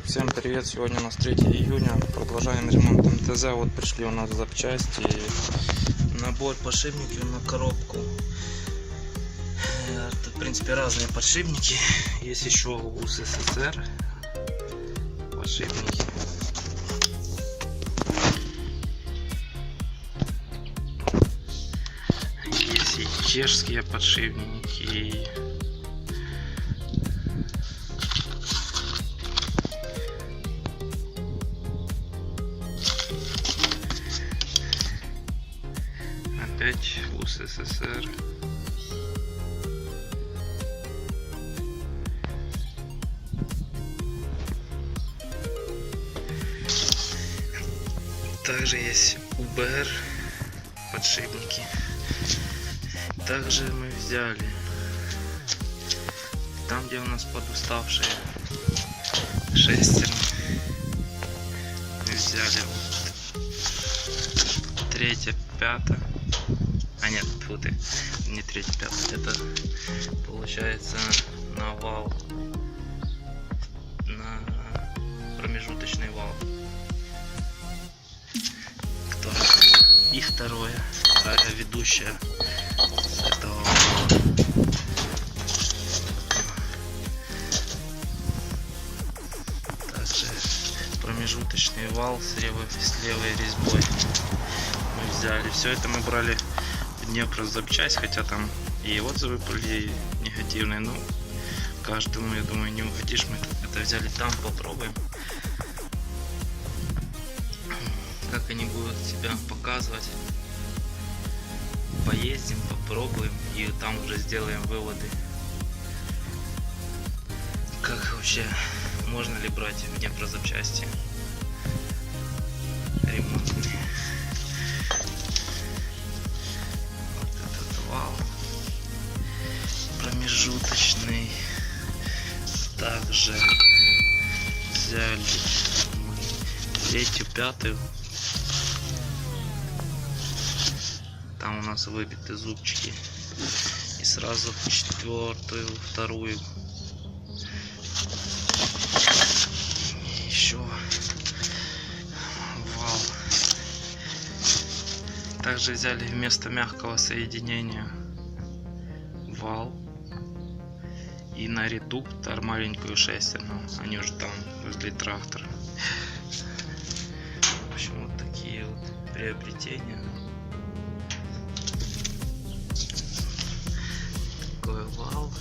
Всем привет! Сегодня у нас 3 июня. Продолжаем ремонт МТЗ. Вот пришли у нас запчасти. Набор подшипников на коробку. Это, в принципе, разные подшипники. Есть еще у СССР подшипники. Есть и чешские подшипники. Опять у СССР. Также есть УБР подшипники. Также мы взяли там, где у нас подуставшие шестерни, мы взяли вот 3, 5. А нет, тут не 3, 5, это получается на вал, на промежуточный вал, и второе, ведущее с этого вала. Также промежуточный вал с левой резьбой мы взяли. Все это мы брали Днепрозапчасть, хотя там и отзывы были негативные, но каждому, я думаю, не угодишь. Мы это взяли там, попробуем, как они будут себя показывать. Поездим, попробуем и там уже сделаем выводы, как вообще можно ли брать в Днепрозапчасти ремонтные. Промежуточный. Также взяли мы 3, 5. Там у нас выбиты зубчики. И сразу 4, 2. Еще вал. Также взяли вместо мягкого соединения вал. И на редуктор маленькую шестерню. Они уже там возле трактора. В общем, вот такие вот приобретения. Такой вал.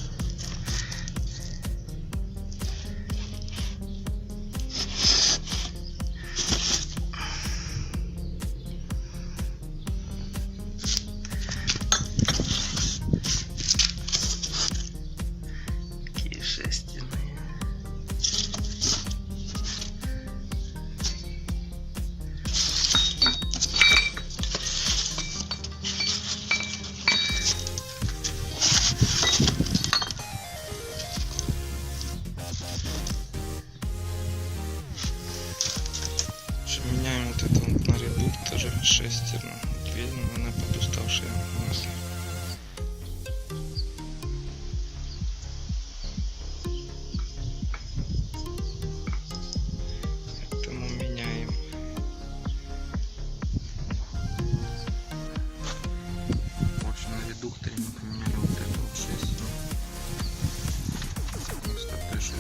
Меняем вот это вот на редукторе шестерню. Видно, она подуставшая у нас. Поэтому меняем. В общем, на редукторе мы поменяли вот эту вот шестерню. Вместо той, что